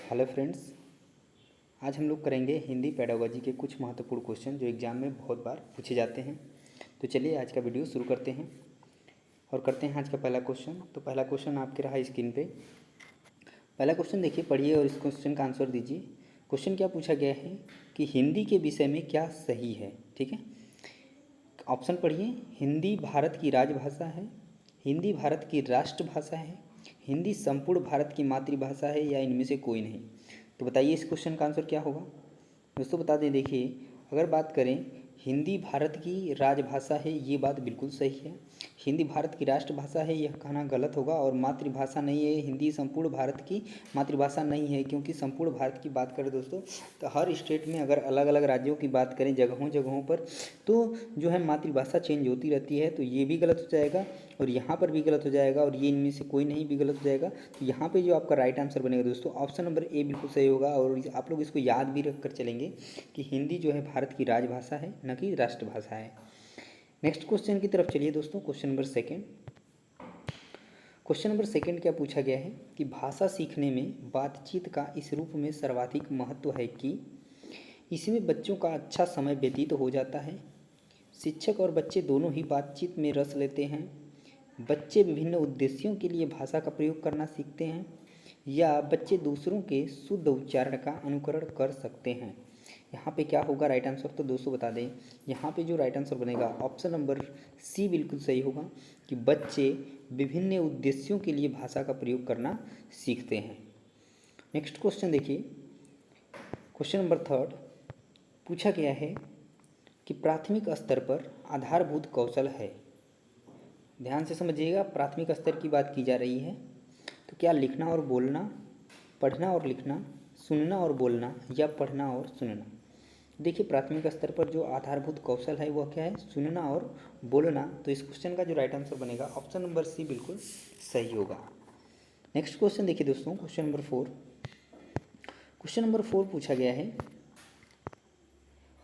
Hello friends. आज हम लोग करेंगे हिंदी पेडागोजी के कुछ महत्वपूर्ण क्वेश्चन जो एग्ज़ाम में बहुत बार पूछे जाते हैं। तो चलिए आज का वीडियो शुरू करते हैं और करते हैं आज का पहला क्वेश्चन। तो पहला क्वेश्चन आपके रहा स्क्रीन पे। पहला क्वेश्चन देखिए, पढ़िए और इस क्वेश्चन का आंसर दीजिए। क्वेश्चन क्या पूछा गया है कि हिंदी के विषय में क्या सही है। ठीक है, ऑप्शन पढ़िए। हिंदी भारत की राजभाषा है, हिंदी भारत की राष्ट्रभाषा है, हिंदी संपूर्ण भारत की मातृभाषा है, या इनमें से कोई नहीं। तो बताइए इस क्वेश्चन का आंसर क्या होगा। दोस्तों बता दें, देखिए अगर बात करें हिंदी भारत की राजभाषा है, ये बात बिल्कुल सही है। हिंदी भारत की राष्ट्रभाषा है, यह कहना गलत होगा। और मातृभाषा नहीं है, हिंदी संपूर्ण भारत की मातृभाषा नहीं है, क्योंकि संपूर्ण भारत की बात करें दोस्तों तो हर स्टेट में अगर अलग अलग राज्यों की बात करें जगहों जगहों पर तो जो है मातृभाषा चेंज होती रहती है। तो ये भी गलत हो जाएगा और यहाँ पर भी गलत हो जाएगा और ये इनमें से कोई नहीं भी गलत हो जाएगा। तो यहाँ पे जो आपका राइट आंसर बनेगा दोस्तों ऑप्शन नंबर ए बिल्कुल सही होगा। और आप लोग इसको याद भी रख कर चलेंगे कि हिंदी जो है भारत की राजभाषा है, न कि राष्ट्रभाषा है। नेक्स्ट क्वेश्चन की तरफ चलिए दोस्तों। Question number second. Question number second क्या पूछा गया है कि भाषा सीखने में बातचीत का इस रूप में सर्वाधिक महत्व है कि इसमें बच्चों का अच्छा समय व्यतीत हो जाता है, शिक्षक और बच्चे दोनों ही बातचीत में रस लेते हैं, बच्चे विभिन्न उद्देश्यों के लिए भाषा का प्रयोग करना सीखते हैं, या बच्चे दूसरों के शुद्ध उच्चारण का अनुकरण कर सकते हैं। यहाँ पे क्या होगा राइट आंसर, तो दोस्तों बता दें यहाँ पे जो राइट आंसर बनेगा ऑप्शन नंबर सी बिल्कुल सही होगा कि बच्चे विभिन्न उद्देश्यों के लिए भाषा का प्रयोग करना सीखते हैं। नेक्स्ट क्वेश्चन देखिए, क्वेश्चन नंबर थर्ड पूछा गया है कि प्राथमिक स्तर पर आधारभूत कौशल है। ध्यान से समझिएगा, प्राथमिक स्तर की बात की जा रही है। तो क्या लिखना और बोलना, पढ़ना और लिखना, सुनना और बोलना, या पढ़ना और सुनना। देखिए प्राथमिक स्तर पर जो आधारभूत कौशल है वह क्या है, सुनना और बोलना। तो इस क्वेश्चन का जो राइट आंसर बनेगा ऑप्शन नंबर सी बिल्कुल सही होगा। नेक्स्ट क्वेश्चन देखिए दोस्तों, question number four. Question number four पूछा गया है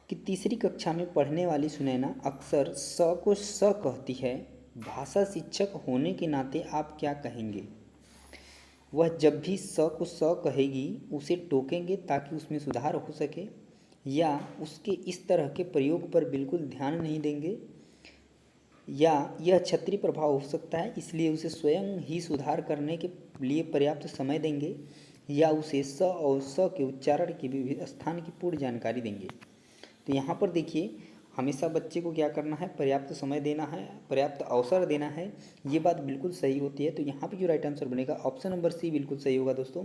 कि तीसरी कक्षा में पढ़ने वाली सुनैना अक्सर स को स कहती है। भाषा शिक्षक होने के नाते आप क्या कहेंगे। वह जब भी स को स कहेगी उसे टोकेंगे ताकि उसमें सुधार हो सके, या उसके इस तरह के प्रयोग पर बिल्कुल ध्यान नहीं देंगे, या यह क्षत्रिय प्रभाव हो सकता है इसलिए उसे स्वयं ही सुधार करने के लिए पर्याप्त समय देंगे, या उसे स और स के उच्चारण के विभिन्न स्थान की पूर्ण जानकारी देंगे। तो यहाँ पर देखिए हमेशा बच्चे को क्या करना है, पर्याप्त समय देना है, पर्याप्त अवसर देना है। ये बात बिल्कुल सही होती है। तो यहाँ पे जो राइट आंसर बनेगा ऑप्शन नंबर सी बिल्कुल सही होगा दोस्तों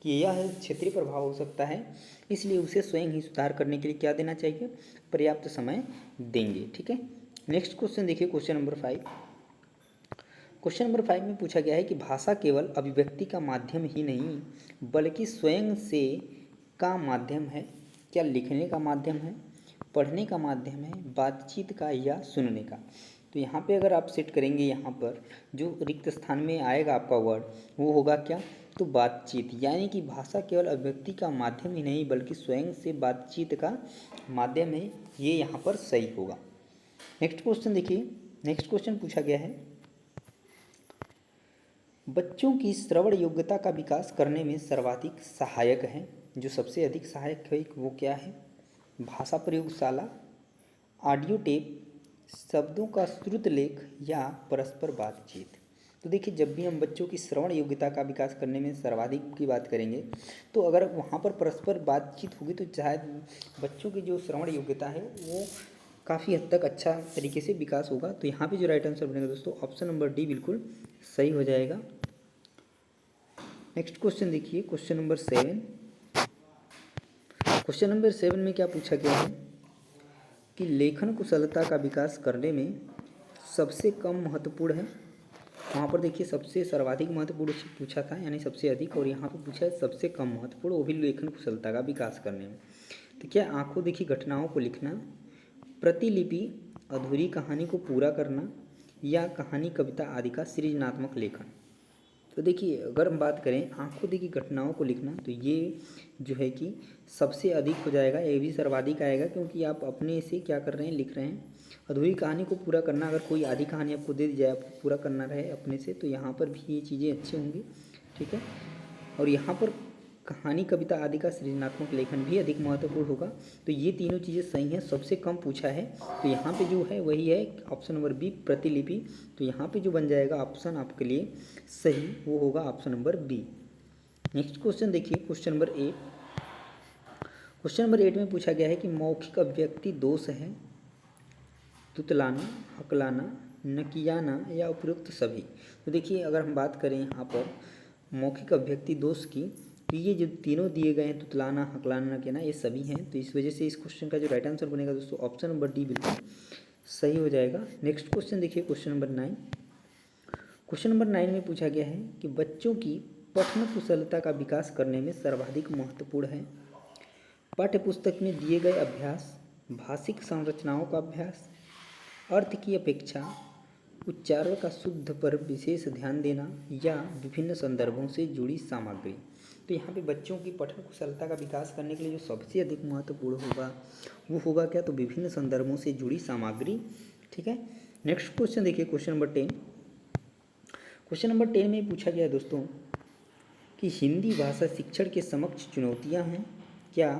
कि यह क्षेत्रीय प्रभाव हो सकता है इसलिए उसे स्वयं ही सुधार करने के लिए क्या देना चाहिए, पर्याप्त समय देंगे। ठीक है, नेक्स्ट क्वेश्चन देखिए, question number five. Question number five में पूछा गया है कि भाषा केवल अभिव्यक्ति का माध्यम ही नहीं बल्कि स्वयं से का माध्यम है। क्या लिखने का माध्यम है, पढ़ने का माध्यम है, बातचीत का, या सुनने का। तो यहाँ पे अगर आप सेट करेंगे, यहाँ पर जो रिक्त स्थान में आएगा आपका वर्ड वो होगा क्या, तो बातचीत। यानी कि भाषा केवल अभिव्यक्ति का माध्यम ही नहीं बल्कि स्वयं से बातचीत का माध्यम है, ये यहाँ पर सही होगा। नेक्स्ट क्वेश्चन देखिए, नेक्स्ट क्वेश्चन पूछा गया है बच्चों की श्रवण योग्यता का विकास करने में सर्वाधिक सहायक है। जो सबसे अधिक सहायक है वो क्या है, भाषा प्रयोगशाला, ऑडियो टेप, शब्दों का श्रुत लेख, या परस्पर बातचीत। तो देखिए जब भी हम बच्चों की श्रवण योग्यता का विकास करने में सर्वाधिक की बात करेंगे तो अगर वहाँ पर परस्पर बातचीत होगी तो शायद बच्चों की जो श्रवण योग्यता है वो काफ़ी हद तक अच्छा तरीके से विकास होगा। तो यहाँ पे जो राइट आंसर बनेगा दोस्तों ऑप्शन नंबर डी बिल्कुल सही हो जाएगा। नेक्स्ट क्वेश्चन देखिए, question number seven. Question number seven में क्या पूछा गया है कि लेखन कुशलता का विकास करने में सबसे कम महत्वपूर्ण है। वहाँ पर देखिए सबसे सर्वाधिक महत्वपूर्ण पूछा था यानी सबसे अधिक, और यहाँ पर पूछा है सबसे कम महत्वपूर्ण, वो भी लेखन कुशलता का विकास करने में। तो क्या आंखों देखी घटनाओं को लिखना, प्रतिलिपि, अधूरी कहानी को पूरा करना, या कहानी, कविता आदि का सृजनात्मक लेखन। तो देखिए अगर हम बात करें आंखों देखी घटनाओं को लिखना तो ये जो है कि सबसे अधिक हो जाएगा, ये भी सर्वाधिक आएगा क्योंकि आप अपने से क्या कर रहे हैं, लिख रहे हैं। अधूरी कहानी को पूरा करना, अगर कोई आधी कहानी आपको दे दी जाए आपको पूरा करना रहे अपने से तो यहाँ पर भी ये चीज़ें अच्छी होंगी। ठीक है, और यहाँ पर कहानी, कविता आदि का सृजनात्मक लेखन भी अधिक महत्वपूर्ण होगा। तो ये तीनों चीज़ें सही हैं, सबसे कम पूछा है। तो यहाँ पे जो है वही है ऑप्शन नंबर बी, प्रतिलिपि। तो यहाँ पे जो बन जाएगा ऑप्शन आपके लिए सही, वो होगा option number B. Next question देखिए, क्वेश्चन नंबर 8। क्वेश्चन नंबर 8 में पूछा गया है कि मौखिक अभिव्यक्ति दोष है तुतलाना, हकलाना, नकियाना या उपयुक्त सभी। तो देखिए अगर हम बात करें यहाँ पर मौखिक अभिव्यक्ति दोष की, तो ये जो तीनों दिए गए हैं तुतलाना, हकलाना, नकियाना, ये सभी हैं। तो इस वजह से इस क्वेश्चन का जो राइट आंसर बनेगा दोस्तों ऑप्शन नंबर डी बिल्कुल सही हो जाएगा। नेक्स्ट क्वेश्चन देखिए, क्वेश्चन नंबर 9। क्वेश्चन नंबर 9 में पूछा गया है कि बच्चों की पठन कुशलता का विकास करने में सर्वाधिक महत्वपूर्ण है पाठ्यपुस्तक में दिए गए अभ्यास, भाषिक संरचनाओं का अभ्यास, अर्थ की अपेक्षा, उच्चारण का शुद्ध पर विशेष ध्यान देना या विभिन्न संदर्भों से जुड़ी सामग्री। तो यहाँ पे बच्चों की पठन कुशलता का विकास करने के लिए जो सबसे अधिक महत्वपूर्ण होगा वो होगा क्या, तो विभिन्न संदर्भों से जुड़ी सामग्री। ठीक है। नेक्स्ट क्वेश्चन देखिए, क्वेश्चन नंबर 10। क्वेश्चन नंबर 10 में पूछा गया दोस्तों कि हिंदी भाषा शिक्षण के समक्ष चुनौतियाँ हैं क्या,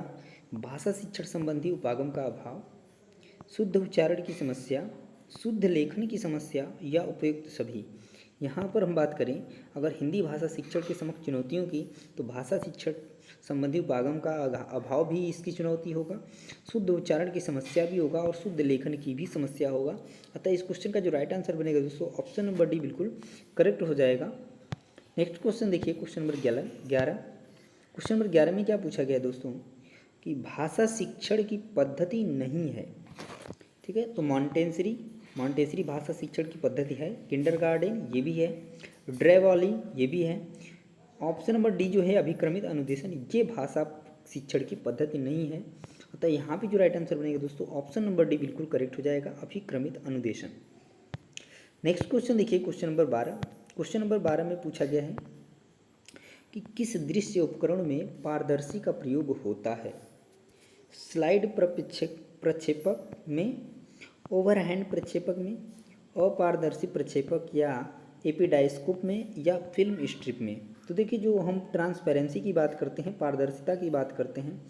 भाषा शिक्षण संबंधी उपागम का अभाव, शुद्ध उच्चारण की समस्या, शुद्ध लेखन की समस्या या उपयुक्त सभी। यहाँ पर हम बात करें अगर हिंदी भाषा शिक्षण के समक्ष चुनौतियों की, तो भाषा शिक्षण संबंधी उपागम का अभाव भी इसकी चुनौती होगा, शुद्ध उच्चारण की समस्या भी होगा और शुद्ध लेखन की भी समस्या होगा। अतः इस क्वेश्चन का जो राइट आंसर बनेगा दोस्तों ऑप्शन नंबर डी बिल्कुल करेक्ट हो जाएगा। नेक्स्ट क्वेश्चन देखिए, क्वेश्चन नंबर 11। क्वेश्चन नंबर 11 में क्या पूछा गया दोस्तों कि भाषा शिक्षण की पद्धति नहीं है। ठीक है, तो मॉन्टेसरी भाषा शिक्षण की पद्धति है, किंडरगार्टन ये भी है, ड्रेवॉली ये भी है। ऑप्शन नंबर डी जो है अभिक्रमित अनुदेशन, ये भाषा शिक्षण की पद्धति नहीं है। अतः यहाँ पे जो राइट आंसर बनेगा दोस्तों ऑप्शन नंबर डी बिल्कुल करेक्ट हो जाएगा, अभिक्रमित अनुदेशन। नेक्स्ट क्वेश्चन देखिए, क्वेश्चन नंबर 12। क्वेश्चन नंबर 12 में पूछा गया है कि किस दृश्य उपकरण में पारदर्शी का प्रयोग होता है, स्लाइड प्रक्षेपक में, ओवरहैंड प्रक्षेपक में, अपारदर्शी प्रक्षेपक या एपिडाइस्कोप में या फिल्म स्ट्रिप में। तो देखिए जो हम ट्रांसपेरेंसी की बात करते हैं, पारदर्शिता की बात करते हैं,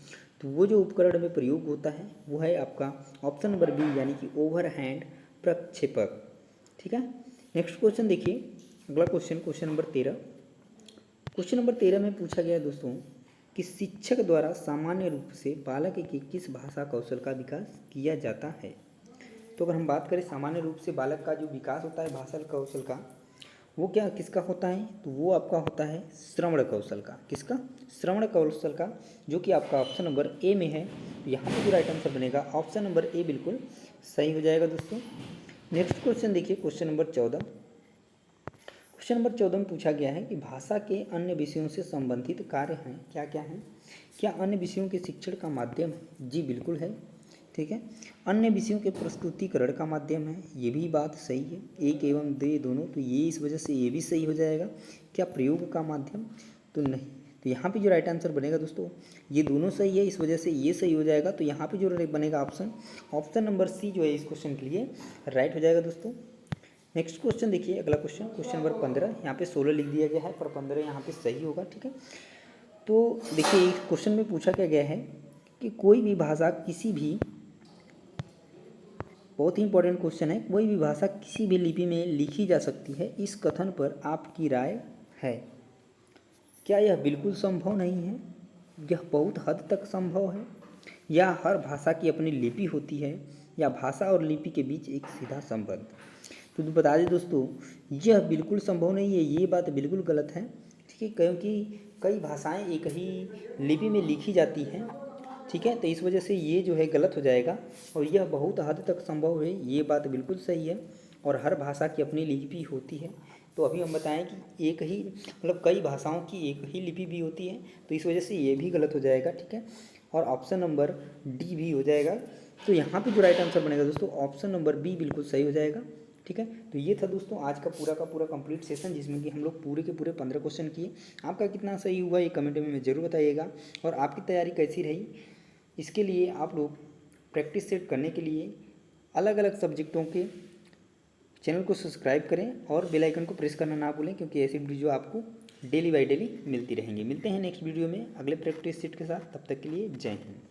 तो वो जो उपकरण में प्रयोग होता है वो है आपका ऑप्शन नंबर बी यानी कि ओवरहैंड प्रक्षेपक। ठीक है। नेक्स्ट क्वेश्चन देखिए, अगला question, question number 13। Question number 13 में पूछा गया दोस्तों कि शिक्षक द्वारा सामान्य रूप से बालक के किस भाषा कौशल का विकास किया जाता है। तो अगर हम बात करें सामान्य रूप से बालक का जो विकास होता है भाषा कौशल का, वो क्या किसका होता है, तो वो आपका होता है श्रवण कौशल का। किसका, श्रवण कौशल का, जो कि आपका ऑप्शन नंबर ए में है। तो यहाँ पर जो राइट आंसर बनेगा ऑप्शन नंबर ए बिल्कुल सही हो जाएगा दोस्तों। नेक्स्ट क्वेश्चन देखिए, क्वेश्चन नंबर 14। क्वेश्चन नंबर 14 में पूछा गया है कि भाषा के अन्य विषयों से संबंधित कार्य हैं, क्या क्या हैं, क्या अन्य विषयों के शिक्षण का माध्यम है, जी बिल्कुल है। ठीक है, अन्य विषयों के प्रस्तुतिकरण का माध्यम है, ये भी बात सही है, एक एवं दे दोनों, तो ये इस वजह से ये भी सही हो जाएगा। क्या प्रयोग का माध्यम, तो नहीं। तो यहाँ पे जो राइट आंसर बनेगा दोस्तों ये दोनों सही है, इस वजह से ये सही हो जाएगा। तो यहाँ पे जो बनेगा ऑप्शन नंबर सी जो है इस क्वेश्चन के लिए राइट हो जाएगा दोस्तों। नेक्स्ट क्वेश्चन देखिए, अगला क्वेश्चन, क्वेश्चन नंबर 15। यहाँ पे 16 लिख दिया गया है पर 15 यहाँ पे सही होगा। ठीक है, तो देखिए इस क्वेश्चन में पूछा क्या गया है कि कोई भी भाषा किसी भी, बहुत ही इंपॉर्टेंट क्वेश्चन है, कोई भी भाषा किसी भी लिपि में लिखी जा सकती है, इस कथन पर आपकी राय है। क्या यह बिल्कुल संभव नहीं है, यह बहुत हद तक संभव है, या हर भाषा की अपनी लिपि होती है, या भाषा और लिपि के बीच एक सीधा संबंध। तो बता दें दोस्तों यह बिल्कुल संभव नहीं है, ये बात बिल्कुल गलत है। ठीक है, क्योंकि कई भाषाएं एक ही लिपि में लिखी जाती हैं। ठीक है, तो इस वजह से ये जो है गलत हो जाएगा, और यह बहुत हद तक संभव है, ये बात बिल्कुल सही है। और हर भाषा की अपनी लिपि होती है, तो अभी हम बताएं कि एक ही मतलब कई भाषाओं की एक ही लिपि भी होती है, तो इस वजह से ये भी गलत हो जाएगा। ठीक है, और ऑप्शन नंबर डी भी हो जाएगा। तो यहाँ पे जो राइट आंसर बनेगा दोस्तों ऑप्शन नंबर बी बिल्कुल सही हो जाएगा। ठीक है, तो ये था दोस्तों आज का पूरा कंप्लीट सेशन, जिसमें कि हम लोग पूरे के पूरे 15 क्वेश्चन किए। आपका कितना सही हुआ ये कमेंट में ज़रूर बताइएगा, और आपकी तैयारी कैसी रही इसके लिए आप लोग प्रैक्टिस सेट करने के लिए अलग अलग सब्जेक्टों के चैनल को सब्सक्राइब करें और बेल आइकन को प्रेस करना ना भूलें, क्योंकि ऐसी वीडियो आपको डेली बाय डेली मिलती रहेंगी। मिलते हैं नेक्स्ट वीडियो में अगले प्रैक्टिस सेट के साथ। तब तक के लिए जय हिंद।